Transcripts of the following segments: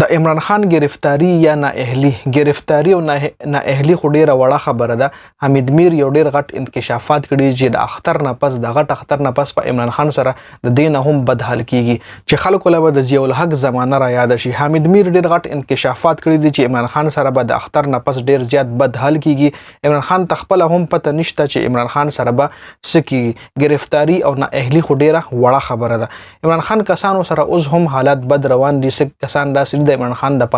د عمران خان گرفتاری یا نااهلی گرفتاری او نااهلی خو ډیره وړه خبره ده. حمید میر یو ډیر غټ انکشافات کړي چې د اختر نه پس د غټ اختر نه پس په عمران خان سره د دین هم بدحال کیږي چې خلکو له د ضیاء الحق زمانه را یاد شي. حمید میر ډیر غټ انکشافات کړي دي چې عمران خان سره به د اختر نه پس ډیر زیات بدحال کیږي. عمران خان تخپل هم پته نشته چې عمران خان سره به سکی گرفتاری او نااهلی خو ډیره وړه خبره ده. عمران خان کسانو سره اوس هم حالات بد روان دي. کسان داسې د عمران خان د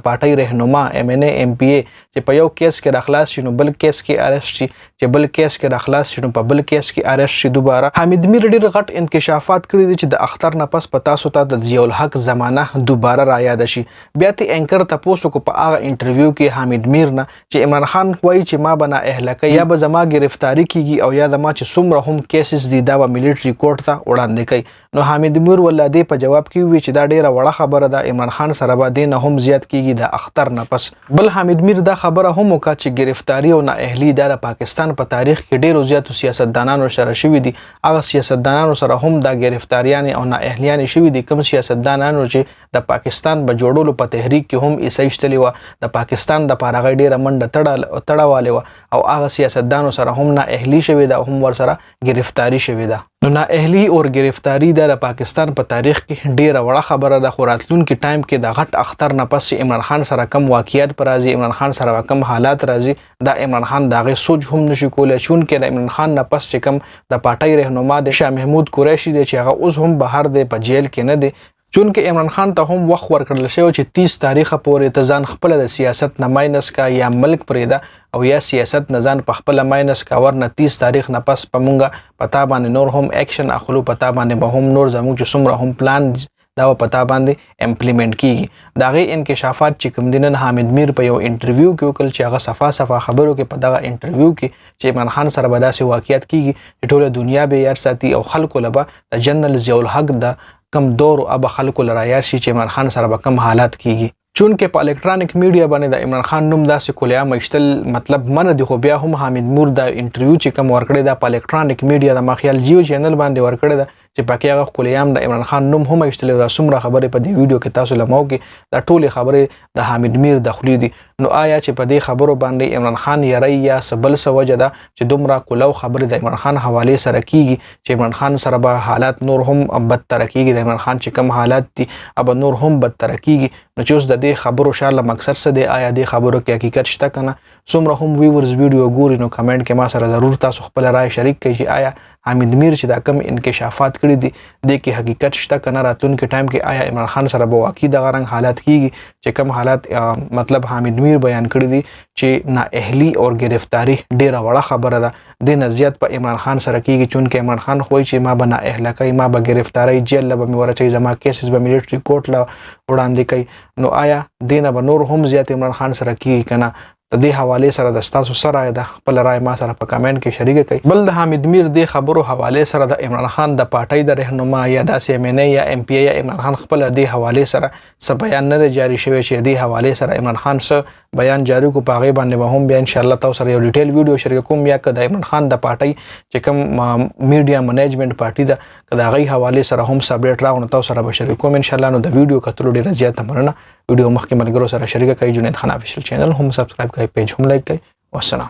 پارټۍ رهنما MNA MPA چې په یو کیس کې راخلاص شي نو بل کیس کې ارست شي، چې بل کیس کې راخلاص شي نو په بل کیس کې ارست شي دوباره. حمید میر ډیر غټ انکشافات کړي دي چې د اختر نه پس په تاسو ته د ضیاء الحق زمانه دوباره را یاد شي. بیا ته انکر تاسو کو په هغه انټرویو کې حمید میر نه چې عمران خان وایي چې ما بنا اهلکه یا به زما گرفتاری کیږي او یا زما چې څومره هم کیسز دي دا به ملټری کورټ ته وړاندې کوي. نو حمید میر ولادي په جواب کې وی چې دا ډیره وړه خبره ده. عمران خان سره به دین هم زیات کیږي د اختر نه پس. بل حمید میر دا خبره هم وکړه چې گرفتاری او نااهلی د پاکستان په تاریخ کې ډیرو زیاتو سیاستدانانو سره شوي دي. هغه سیاستدانانو سره هم دا گرفتاریان او نااهلیان شوي دي کوم سیاستدانانو چې د پاکستان په جوړولو په تحریک کې هم ایسایشتلی و، د پاکستان د پاره ډیره منډه تړواله و او هغه سیاستدانو سره هم نااهلی شوي ده، هم ور سره گرفتاری شوي ده. نو نااهلی او گرفتاری د پاکستان په تاریخ کې ډیره وړه خبره ده. خو راتلونکي ټایم کې د غټ اختر نه پس عمران خان سره کم واقعیت پر راځي، عمران خان سره کم حالات راځي، دا عمران خان دغه سوچ هم نشي کولای. چون کې د عمران خان نه پس چې کم د پارټۍ رهنما د شاه محمود قریشي دی چې هغه اوس هم بهر دی، په جیل کې نه دی. چون کې عمران خان ته هم وخت ورکړل شوی چې 30 تاریخ پورې ته ځان خپل د سیاست نه ماینس کا یا ملک پرېدا او یا سیاست نه ځان په خپل ماینس کا ورنه 30 تاریخ نه پس پمونګه پتا باندې نور هم اکشن اخلو، پتا باندې به هم نور زموږ چې څومره هم پلان دا پتا باندې امپلیمنٹ کیږي. داغه انکشافات چې کوم دینن حمید میر په یو انټرویو کې وکړ چې هغه صفه خبرو کې په دغه انټرویو کې چې عمران خان سره به داسې واقعیت کیږي چې ټوله دنیا به یار ساتي او خلکو لبا د جنرال ضیاء الحق د کم دور او خلکو لرایار شي چې عمران خان سره به کم حالات کیږي. چون کې په الکترونیک میډیا باندې د عمران خان نوم داسې کولیا مشتل مطلب من دي، خو بیا هم حمید میر د انټرویو چې کوم ورکړی دا په الکترونیک میډیا د مخیال جیو چینل باندې ورکړی دا چې پکې هغه کولیام د عمران خان نوم هم اشتل دا څومره خبرې په دې ویډیو کې تاسو لمو کې دا ټولې خبرې د حمید میر دخلي دي. نو آیا چې په دې خبرو باندې عمران خان یری یا سبل سوجه ده چې دومره کولو خبرې د عمران خان حواله سره کیږي چې عمران خان سره به حالات نور هم بدتر کیږي، د عمران خان چې کم حالات دي اب نور هم بدتر کیږي. نو چې اوس د دې خبرو شاله مقصد څه دی، آیا د خبرو کې حقیقت شته کنه؟ څومره هم ویورز ویډیو ګوري نو کمنټ کې ما سره ضرور تاسو خپل رائے شریک کړئ چې آیا حمید میر چې دا کم انکشافات کړی دي د کې حقیقت شته کنه؟ راتلونکي ټایم کې آیا عمران خان سره به واقعي دغه رنګ حالات کیږي چې کم حالات مطلب حمید میر بیان کړی دي چې نااهلی او گرفتاری ډیره وړه خبره ده، د نزیات په عمران خان سره کیږي. چون کې عمران خان خوای چې ما به نااهله کوي، ما به گرفتاری جیل له به ورچې زما کیسز به ملټری کورټ له وړاندې کوي. نو آیا دینه به نور هم زیات عمران خان سره کیږي کنه؟ د دې حواله سره د تاسو سره د خپل رائے ما سره په کمنټ کې شریک کړئ. بل د حمید میر د خبرو حواله سره د عمران خان د پارټۍ د رهنما یا د MNA یا MPA یا عمران خان خپل د حواله سره څه بیان نه جاری شوی چې د حواله سره عمران خان څه بیان جاری کو پاغه باندې به هم بیا ان شاء الله تاسو سره یو ډیټیل ویډیو شریک کوم یا د عمران خان د پارټۍ چې کوم میډیا منیجمنت پارټي ده کدا غي حواله سره هم سبډیټ راغونو تاسو سره به شریک کوم ان شاء الله. نو د ویډیو کتلو ډیره زیاته مننه. ویډیو مخکې ملګرو سره شریک کړئ، جنید خان افیشل چینل هم سبسکرایب کړئ، پیج هم لایک کړئ. والسلام.